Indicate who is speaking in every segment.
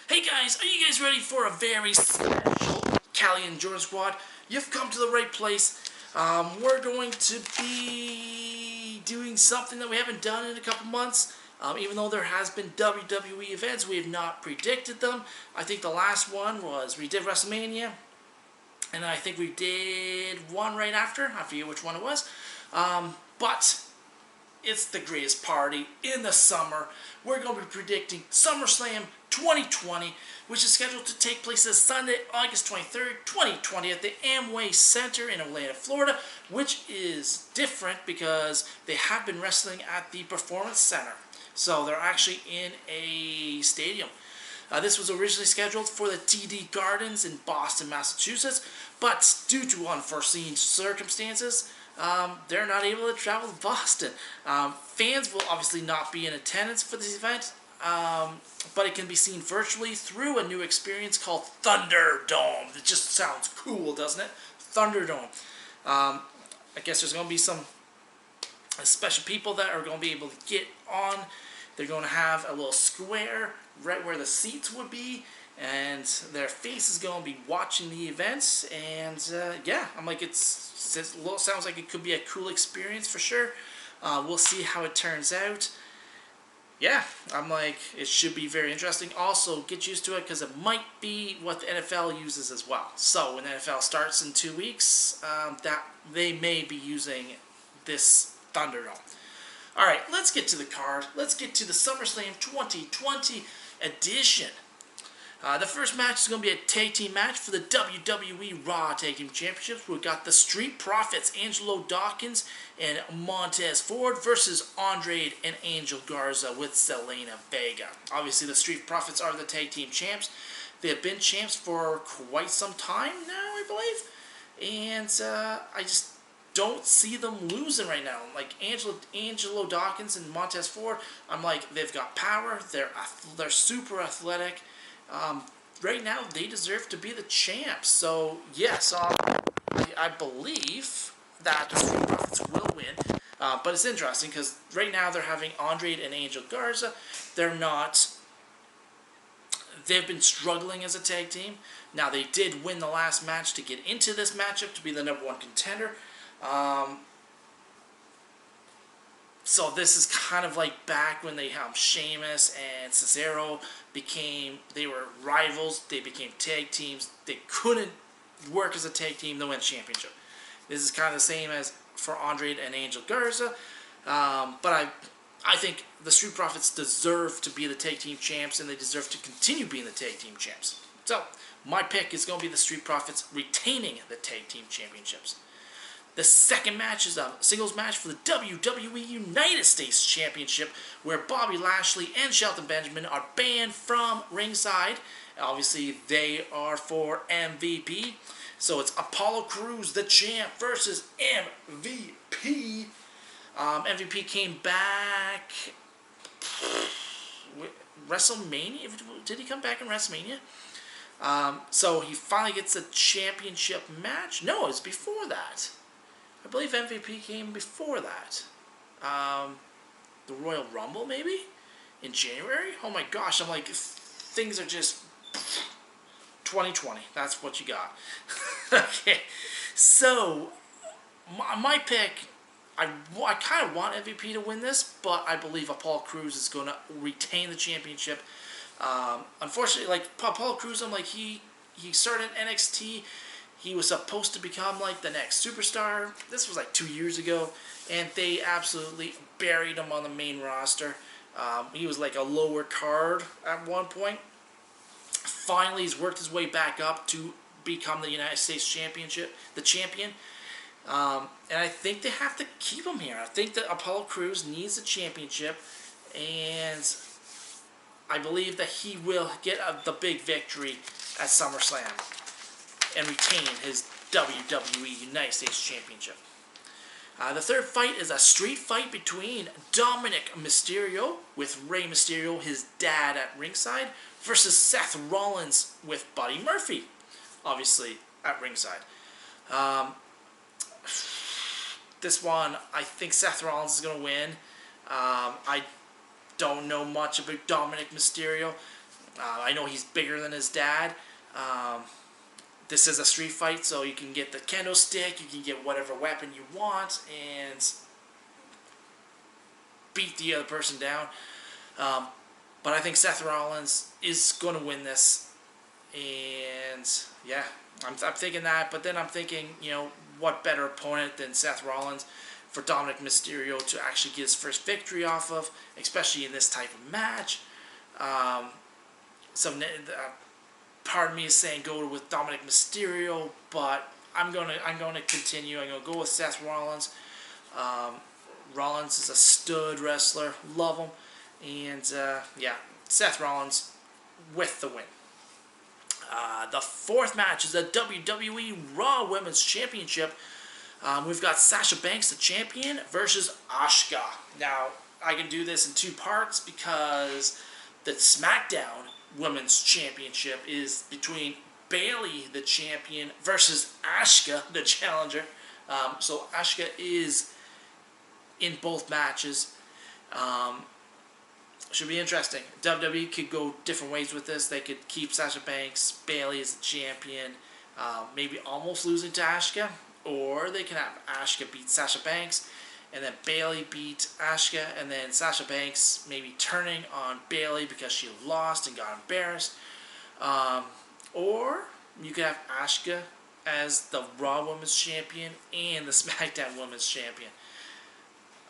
Speaker 1: Hey guys, are you guys ready for a very special Callie and Jordan Squad? You've come to the right place. We're going to be doing something that we haven't done in a couple months. Even though there has been WWE events, we have not predicted them. I think the last one was we did WrestleMania, and I think we did one right after. I forget which one it was. But it's the greatest party in the summer. We're going to be predicting SummerSlam 2020, which is scheduled to take place this Sunday, August 23rd, 2020 at the Amway Center in Orlando, Florida, which is different because they have been wrestling at the Performance Center. So they're actually in a stadium. This was originally scheduled for the TD Gardens in Boston, Massachusetts, but due to unforeseen circumstances, they're not able to travel to Boston. Fans will obviously not be in attendance for this event, but it can be seen virtually through a new experience called Thunderdome. It just sounds cool, doesn't it? Thunderdome. I guess there's going to be some special people that are going to be able to get on. They're going to have a little square right where the seats would be, and their face is going to be watching the events. And yeah, I'm like, it sounds like it could be a cool experience for sure. We'll see how it turns out. Yeah, I'm like, it should be very interesting. Also, get used to it because it might be what the NFL uses as well. So when the NFL starts in 2 weeks, that they may be using this Thunderdome. Alright, let's get to the card. Let's get to the SummerSlam 2020 edition. The first match is going to be a tag team match for the WWE Raw Tag Team Championship. We've got the Street Profits, Angelo Dawkins and Montez Ford versus Andrade and Angel Garza with Zelina Vega. Obviously, the Street Profits are the tag team champs. They have been champs for quite some time now, I believe. And I just don't see them losing right now. Like Angelo Dawkins and Montez Ford, I'm like, they've got power. They're super athletic. Right now, they deserve to be the champs. So, yes, I believe that the Street Profits will win. But it's interesting because right now they're having Andrade and Angel Garza. They've been struggling as a tag team. Now, they did win the last match to get into this matchup to be the #1 contender. So this is kind of like back when they have Sheamus and Cesaro they were rivals, they became tag teams, they couldn't work as a tag team to win a championship. This is kind of the same as for Andrade and Angel Garza, but I think the Street Profits deserve to be the tag team champs, and they deserve to continue being the tag team champs. So, my pick is going to be the Street Profits retaining the tag team championships. The second match is a singles match for the WWE United States Championship, where Bobby Lashley and Shelton Benjamin are banned from ringside. Obviously, they are for MVP. So it's Apollo Crews, the champ, versus MVP. MVP came back WrestleMania. Did he come back in WrestleMania? So he finally gets a championship match. No, it's before that. I believe MVP came before that. The Royal Rumble, maybe? In January? Oh my gosh, I'm like, things are just 2020. That's what you got. Okay, so, my pick, I kind of want MVP to win this, but I believe Apollo Crews is going to retain the championship. Unfortunately, like, Apollo Crews, I'm like, he started in NXT. He was supposed to become like the next superstar. This was like 2 years ago, and they absolutely buried him on the main roster. He was like a lower card at one point. Finally, he's worked his way back up to become the United States champion. And I think they have to keep him here. I think that Apollo Crews needs a championship, and I believe that he will get the big victory at SummerSlam and retain his WWE United States Championship. The third fight is a street fight between Dominic Mysterio with Rey Mysterio, his dad, at ringside, versus Seth Rollins with Buddy Murphy, obviously, at ringside. This one, I think Seth Rollins is going to win. I don't know much about Dominic Mysterio. I know he's bigger than his dad. This is a street fight, so you can get the kendo stick, you can get whatever weapon you want, and beat the other person down. But I think Seth Rollins is going to win this. And, yeah, I'm thinking that. But then I'm thinking, what better opponent than Seth Rollins for Dominic Mysterio to actually get his first victory off of, especially in this type of match. Part of me is saying go with Dominic Mysterio, but I'm gonna continue. I'm gonna go with Seth Rollins. Rollins is a stud wrestler, love him, and Seth Rollins with the win. The fourth match is the WWE Raw Women's Championship. We've got Sasha Banks, the champion, versus Asuka. Now, I can do this in two parts because the SmackDown Women's Championship is between Bayley, the champion, versus Asuka, the challenger. So Asuka is in both matches. Should be interesting. WWE could go different ways with this. They could keep Sasha Banks, Bayley as the champion, maybe almost losing to Asuka, or they can have Asuka beat Sasha Banks, and then Bayley beat Asuka, and then Sasha Banks maybe turning on Bayley because she lost and got embarrassed. Or you could have Asuka as the Raw Women's Champion and the SmackDown Women's Champion.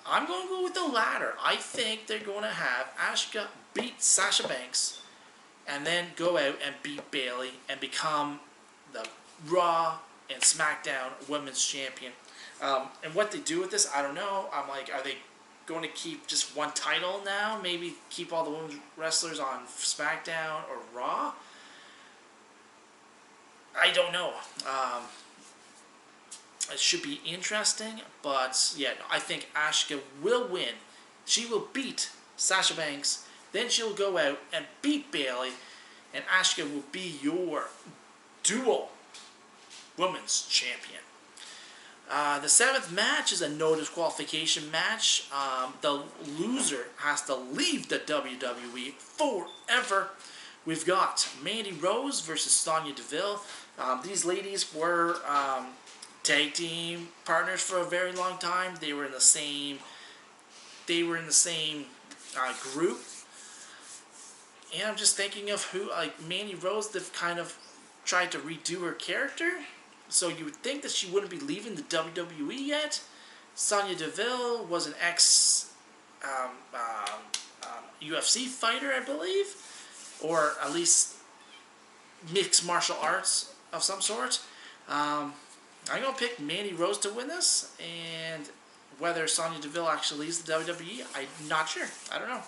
Speaker 1: I'm going to go with the latter. I think they're going to have Asuka beat Sasha Banks and then go out and beat Bayley and become the Raw and SmackDown Women's Champion. And what they do with this, I don't know. I'm like, are they going to keep just one title now? Maybe keep all the women's wrestlers on SmackDown or Raw? I don't know. It should be interesting, but yeah, I think Asuka will win. She will beat Sasha Banks, then she'll go out and beat Bayley, and Asuka will be your dual women's champion. The seventh match is a no disqualification match. The loser has to leave the WWE forever. We've got Mandy Rose versus Sonya Deville. These ladies were tag team partners for a very long time. They were in the same group. And I'm just thinking of who, like Mandy Rose, they've kind of tried to redo her character. So you would think that she wouldn't be leaving the WWE yet. Sonya Deville was an ex UFC fighter, I believe, or at least mixed martial arts of some sort. I'm going to pick Mandy Rose to win this, and whether Sonya Deville actually leaves the WWE, I'm not sure. I don't know.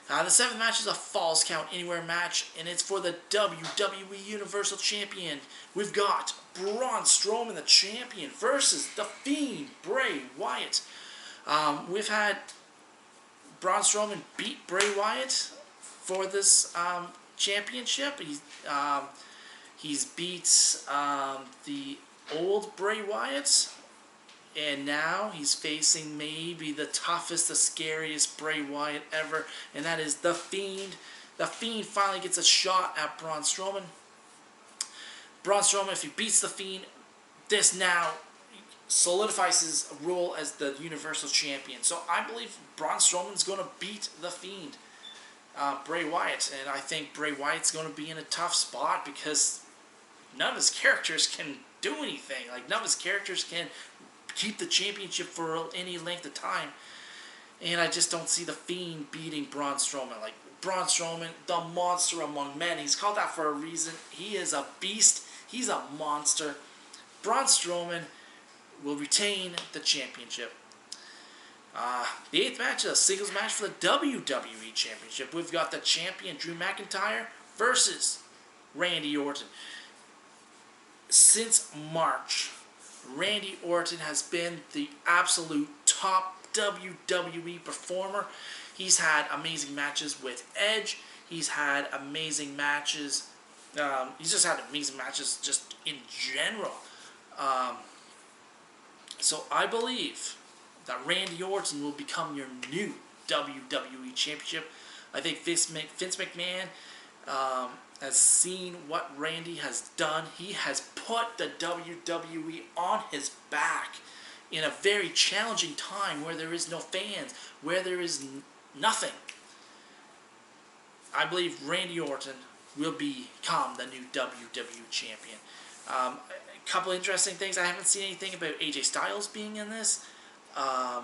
Speaker 1: The seventh match is a Falls Count Anywhere match, and it's for the WWE Universal Champion. We've got Braun Strowman, the champion, versus The Fiend, Bray Wyatt. We've had Braun Strowman beat Bray Wyatt for this championship. He's beat the old Bray Wyatt, and now he's facing maybe the toughest, the scariest Bray Wyatt ever, and that is The Fiend. The Fiend finally gets a shot at Braun Strowman. Braun Strowman, if he beats The Fiend, this now solidifies his role as the Universal Champion. So I believe Braun Strowman's going to beat The Fiend, Bray Wyatt, and I think Bray Wyatt's going to be in a tough spot because none of his characters can do anything. Like, none of his characters can keep the championship for any length of time. And I just don't see The Fiend beating Braun Strowman. Like, Braun Strowman, the monster among men. He's called that for a reason. He is a beast. He's a monster. Braun Strowman will retain the championship. The eighth match is a singles match for the WWE Championship. We've got the champion Drew McIntyre versus Randy Orton. Since March, Randy Orton has been the absolute top WWE performer. He's had amazing matches with Edge. He's had amazing matches. He's just had amazing matches just in general. So I believe that Randy Orton will become your new WWE Championship. I think Vince McMahon has seen what Randy has done. He has put the WWE on his back in a very challenging time where there is no fans, where there is nothing. I believe Randy Orton will become the new WWE champion. A couple interesting things. I haven't seen anything about AJ Styles being in this. I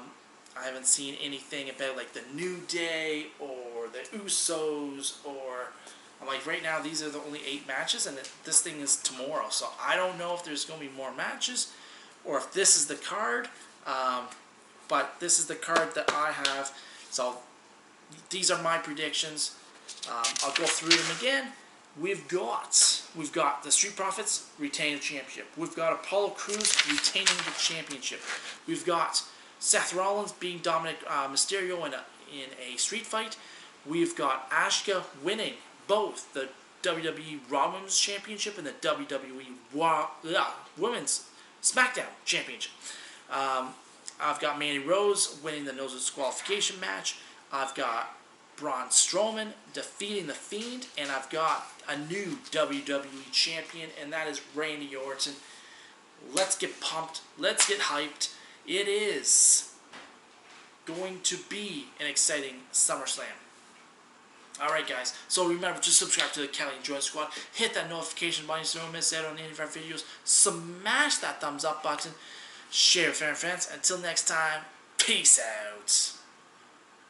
Speaker 1: haven't seen anything about like the New Day or the Usos or... I'm like, right now these are the only 8 matches and this thing is tomorrow. So I don't know if there's going to be more matches or if this is the card. But this is the card that I have. So these are my predictions. I'll go through them again. We've got the Street Profits retaining the championship. We've got Apollo Crews retaining the championship. We've got Seth Rollins being Dominic Mysterio in a street fight. We've got Asuka winning both the WWE Raw Women's Championship and the WWE Women's SmackDown Championship. I've got Mandy Rose winning the No Disqualification match. I've got Braun Strowman defeating The Fiend. And I've got a new WWE Champion, and that is Randy Orton. Let's get pumped. Let's get hyped. It is going to be an exciting SummerSlam. Alright guys, so remember to subscribe to the Callie and Jordan Squad. Hit that notification button so you don't miss out on any of our videos. Smash that thumbs up button. Share with your friends. Until next time, peace out.